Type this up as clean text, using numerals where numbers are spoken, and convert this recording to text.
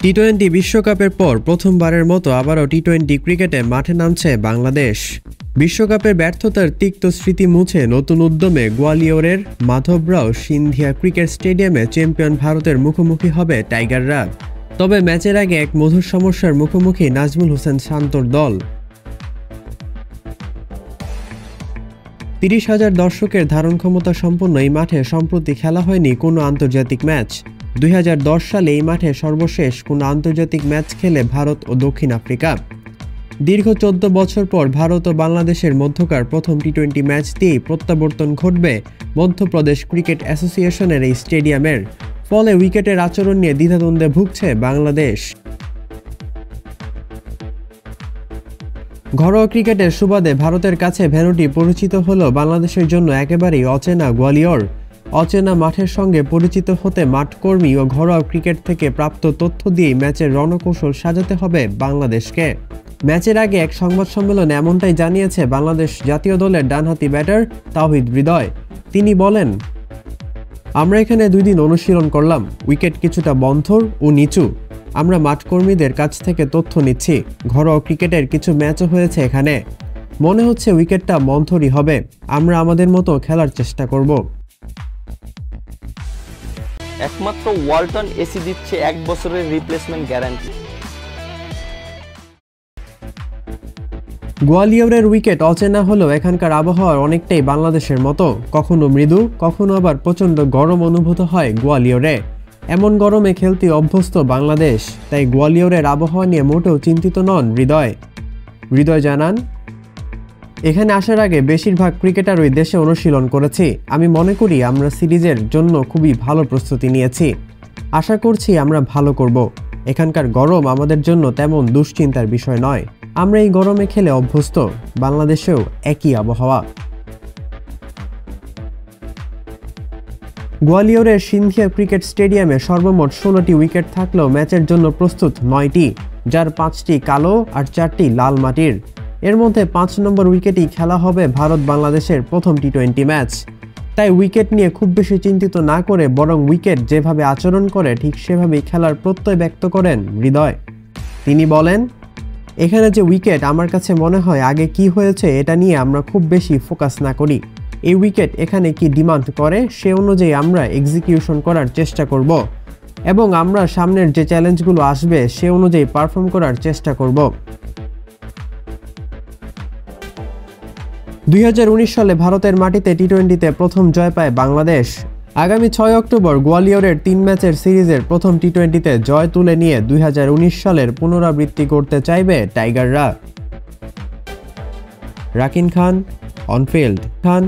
টি-20 বিশ্বকাপের পর প্রথমবারের মতো আবারও টি-20 ক্রিকেটে মাঠে নামছে বাংলাদেশ। বিশ্বকাপের ব্যর্থতার তিক্ত স্মৃতি মুছে নতুন উদ্যমে গোয়ালিয়রের মাধবরাও সিন্ধিয়া ক্রিকেট স্টেডিয়ামে চ্যাম্পিয়ন ভারতের মুখোমুখি হবে টাইগাররা। তবে ম্যাচের আগে এক মধুর সমস্যার মুখোমুখি নাজমুল হোসেন শান্তর দল। ৩০,০০০ দর্শকের ধারণ ক্ষমতা সম্পন্ন এই মাঠে সম্প্রতি খেলা হয়নি কোনো আন্তর্জাতিক ম্যাচ। ২০১০ সালে এই মাঠে সর্বশেষ কোনো আন্তর্জাতিক ম্যাচ খেলে ভারত ও দক্ষিণ আফ্রিকা। দীর্ঘ ১৪ বছর পর ভারত ও বাংলাদেশের মধ্যকার প্রথম টি-20 ম্যাচ দিয়েই প্রত্যাবর্তন ঘটবে মধ্যপ্রদেশ ক্রিকেট অ্যাসোসিয়েশনের এই স্টেডিয়ামের। ফলে উইকেটের আচরণ নিয়ে দ্বিধাদ্বন্দ্বে ভুগছে বাংলাদেশ। ঘরোয়া ক্রিকেটের সুবাদে ভারতের কাছে ভেন্যুটি পরিচিত হলেও বাংলাদেশের জন্য একেবারেই অচেনা গোয়ালিয়র। অচেনা মাঠের সঙ্গে পরিচিত হতে মাঠকর্মী ও ঘরোয়া ক্রিকেট থেকে প্রাপ্ত তথ্য দিয়েই ম্যাচের রণকৌশল সাজাতে হবে বাংলাদেশকে। ম্যাচের আগে এক সংবাদ সম্মেলনে এমনটাই জানিয়েছে বাংলাদেশ জাতীয় দলের ডানহাতি ব্যাটার তাওহিদ হৃদয়। তিনি বলেন, আমরা এখানে 2 দিন অনুশীলন করলাম। উইকেট কিছুটা বন্ধর ও নিচু। আমরা মাঠকর্মীদের কাছ থেকে তথ্য নিচ্ছি। ঘরোয়া ক্রিকেটের কিছু ম্যাচও হয়েছে এখানে। মনে হচ্ছে উইকেটটা মন্থরই হবে। আমরা আমাদের মতো খেলার চেষ্টা করব। একমাত্র ওয়ালটন এসি দিচ্ছে 1 বছরের রিপ্লেসমেন্ট গ্যারান্টি। গোয়ালিয়রের উইকেট অচেনা হলেও এখানকার আবহাওয়া অনেকটাই বাংলাদেশের মতো। কখনো মৃদু, কখনো আবার প্রচণ্ড গরম অনুভূত হয় গোয়ালিয়রে। এমন গরমে খেলতে অভ্যস্ত বাংলাদেশ, তাই গোয়ালিয়রের আবহাওয়া নিয়ে মোটেও চিন্তিত নন হৃদয় জানান, এখানে আসার আগে বেশিরভাগ ক্রিকেটারই দেশে অনুশীলন করেছি। আমি মনে করি আমরা সিরিজের জন্য খুবই ভালো প্রস্তুতি নিয়েছি। আশা করছি আমরা ভালো করব। এখানকার গরম আমাদের জন্য তেমন দুশ্চিন্তার বিষয় নয়। আমরা এই গরমে খেলে অভ্যস্ত। বাংলাদেশেও একই আবহাওয়া। গোয়ালিয়রের সিন্ধিয়া ক্রিকেট স্টেডিয়ামে সর্বমোট 16টি উইকেট থাকলেও ম্যাচের জন্য প্রস্তুত 9টি, যার 5টি কালো আর 4টি লাল মাটির। এর মধ্যে 5 নম্বর উইকেটই খেলা হবে ভারত বাংলাদেশের প্রথম টি-20 ম্যাচ। তাই উইকেট নিয়ে খুব বেশি চিন্তিত না করে বরং উইকেট যেভাবে আচরণ করে ঠিক সেভাবেই খেলার প্রত্যয় ব্যক্ত করেন হৃদয়। তিনি বলেন, এখানে যে উইকেট, আমার কাছে মনে হয় আগে কি হয়েছে এটা নিয়ে আমরা খুব বেশি ফোকাস না করি। এই উইকেট এখানে কি ডিমান্ড করে সে অনুযায়ী আমরা এক্সিকিউশন করার চেষ্টা করব এবং আমরা সামনের যে চ্যালেঞ্জগুলো আসবে সে অনুযায়ী পারফর্ম করার চেষ্টা করব। ২০১৯ সালে ভারতের মাটিতে টি-20তে প্রথম জয় পায় বাংলাদেশ। আগামী ৬ অক্টোবর গোয়ালিয়রের 3 ম্যাচের সিরিজের প্রথম টি-20তে জয় তুলে নিয়ে ২০১৯ সালের পুনরাবৃত্তি করতে চাইবে টাইগাররা। রাকিন খান, অনফিল্ড খান।